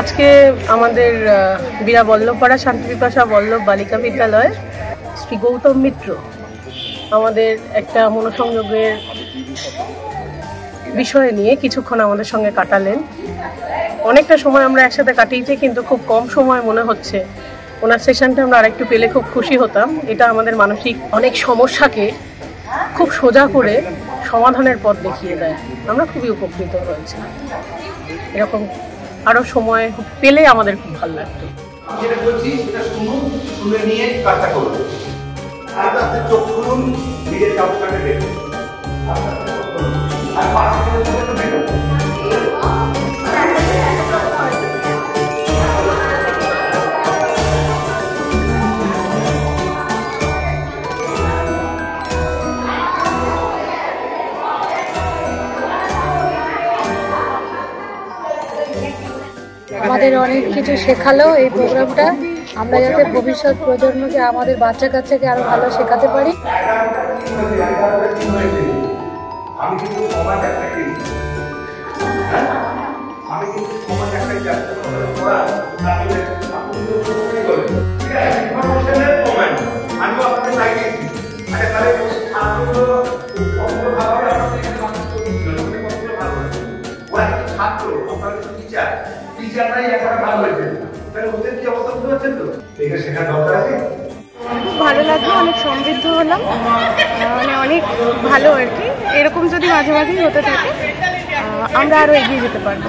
আজকে আমাদের বীরা বল্লভপাড়া শান্তিবিপাশা বল্লভ বালিকা বিদ্যালয় শ্রী গৌতম মিত্র আমাদের একটা মনোসংযোগের বিষয় নিয়ে কিছুক্ষণ আমাদের সঙ্গে কাটালেন। অনেকটা সময় আমরা একসাথে কাটিয়েছি, কিন্তু খুব কম সময় মনে হচ্ছে। ওনার সেশনটা আমরা আরেকটু পেলে খুব খুশি হতাম। এটা আমাদের মানসিক অনেক সমস্যাকে খুব সোজা করে সমাধানের পথ দেখিয়ে দেয়। আমরা খুবই উপকৃত হয়েছি। এরকম আরো সময় পেলে আমাদের খুব ভালো লাগতো। যেটা বলছি সেটা শুনুন, শুনে নিয়ে কাজটা করুন। আর তাতে চোখ খুলুন, নিজের কাজটাকে দেখুন। আর পাশে থেকে দেখুন। আমাদের অনেক কিছু শেখালো এই প্রোগ্রামটা। আমরা যাতে ভবিষ্যৎ প্রজন্মকে আমাদের বাচ্চা কাচ্চাকে আরো ভালো শেখাতে পারি। খুব ভালো লাগলো, অনেক সমৃদ্ধ হলাম, মানে অনেক ভালো আর কি। এরকম যদি মাঝে মাঝেই হতে থাকে আমরা আরো এগিয়ে যেতে পারবো।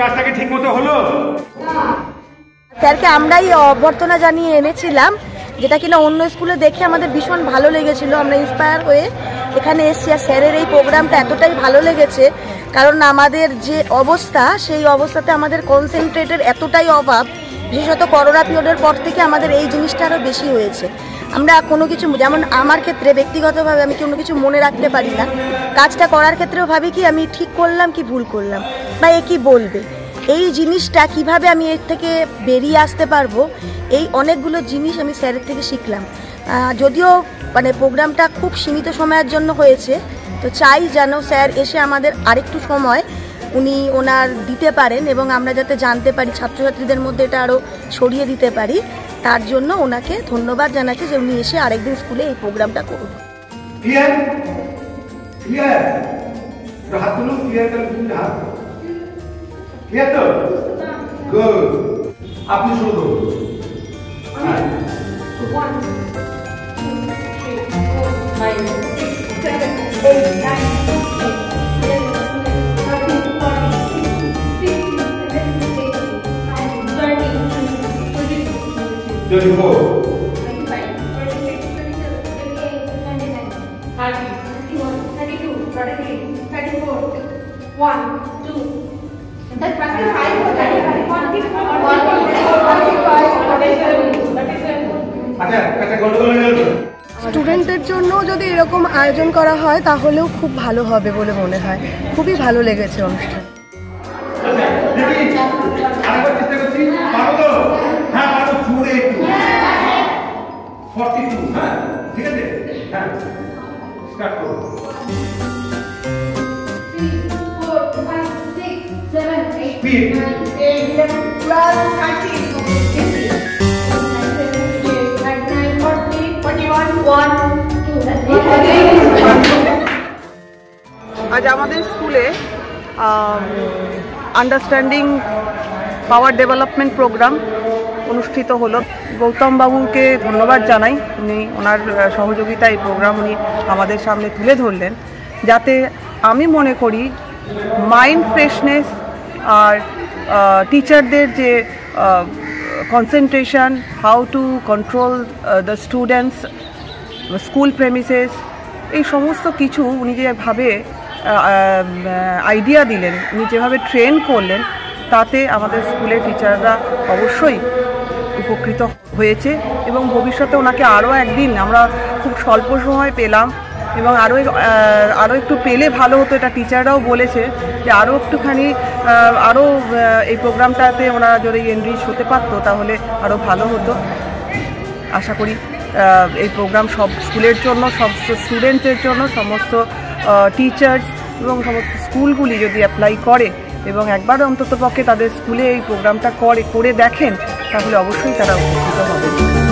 কাজটাকে ঠিক মতো হলো। স্যারকে আমরাই অভ্যর্থনা জানিয়ে এনেছিলাম, যেটা কিনা অন্য স্কুলে দেখে আমাদের ভীষণ ভালো লেগেছিল। আমরা ইন্সপায়ার হয়ে এখানে এসেছি। আর স্যারের এই প্রোগ্রামটা এতটাই ভালো লেগেছে, কারণ আমাদের যে অবস্থা, সেই অবস্থাতে আমাদের কনসেন্ট্রেটের এতটাই অভাব। বিশেষত করোনা পিরিয়ডের পর থেকে আমাদের এই জিনিসটা আরও বেশি হয়েছে। আমরা কোনো কিছু, যেমন আমার ক্ষেত্রে ব্যক্তিগতভাবে আমি কোনো কিছু মনে রাখতে পারি না। কাজটা করার ক্ষেত্রেও ভাবি কি আমি ঠিক করলাম কি ভুল করলাম, বা এ কী বলবে। এই জিনিসটা কিভাবে আমি এর থেকে বেরিয়ে আসতে পারবো, এই অনেকগুলো জিনিস আমি স্যারের থেকে শিখলাম। যদিও মানে প্রোগ্রামটা খুব সীমিত সময়ের জন্য হয়েছে, তো চাই যেন স্যার এসে আমাদের আরেকটু সময় উনি ওনার দিতে পারেন, এবং আমরা যাতে জানতে পারি, ছাত্রছাত্রীদের মধ্যে এটা আরও ছড়িয়ে দিতে পারি। তার জন্য ওনাকে ধন্যবাদ জানাচ্ছি যে উনি এসে আরেকদিন স্কুলে এই প্রোগ্রামটা করুন। আপনি শুরু করুন। স্টুডেন্টদের জন্য যদি এরকম আয়োজন করা হয় তাহলেও খুব ভালো হবে বলে মনে হয়। খুবই ভালো লেগেছে অনুষ্ঠান। আজ আমাদের স্কুলে আন্ডারস্ট্যান্ডিং পাওয়ার ডেভেলপমেন্ট প্রোগ্রাম অনুষ্ঠিত হলো। গৌতম বাবুকে ধন্যবাদ জানাই, উনি ওনার সহযোগিতা এই প্রোগ্রাম উনি আমাদের সামনে তুলে ধরলেন, যাতে আমি মনে করি মাইন্ড ফ্রেশনেস আর টিচারদের যে concentration, how to control the students, school premises, এই সমস্ত কিছু উনি যেভাবে আইডিয়া দিলেন, উনি যেভাবে ট্রেন করলেন, তাতে আমাদের স্কুলের টিচাররা অবশ্যই উপকৃত হয়েছে এবং ভবিষ্যতে ওনাকে আরও একদিন আমরা খুব স্বল্প সময় পেলাম এবং আরও একটু পেলে ভালো হতো, এটা টিচাররাও বলেছে যে আরও একটুখানি আরও এই প্রোগ্রামটাতে ওনারা যদি এনরিচ হতে পারতো তাহলে আরও ভালো হতো। আশা করি এই প্রোগ্রাম সব স্কুলের জন্য, সব স্টুডেন্টদের জন্য, সমস্ত টিচার্স এবং সমস্ত স্কুলগুলি যদি অ্যাপ্লাই করে এবং একবার অন্ততপক্ষে তাদের স্কুলে এই প্রোগ্রামটা করে দেখেন তাহলে অবশ্যই তারা উপকৃত হবে।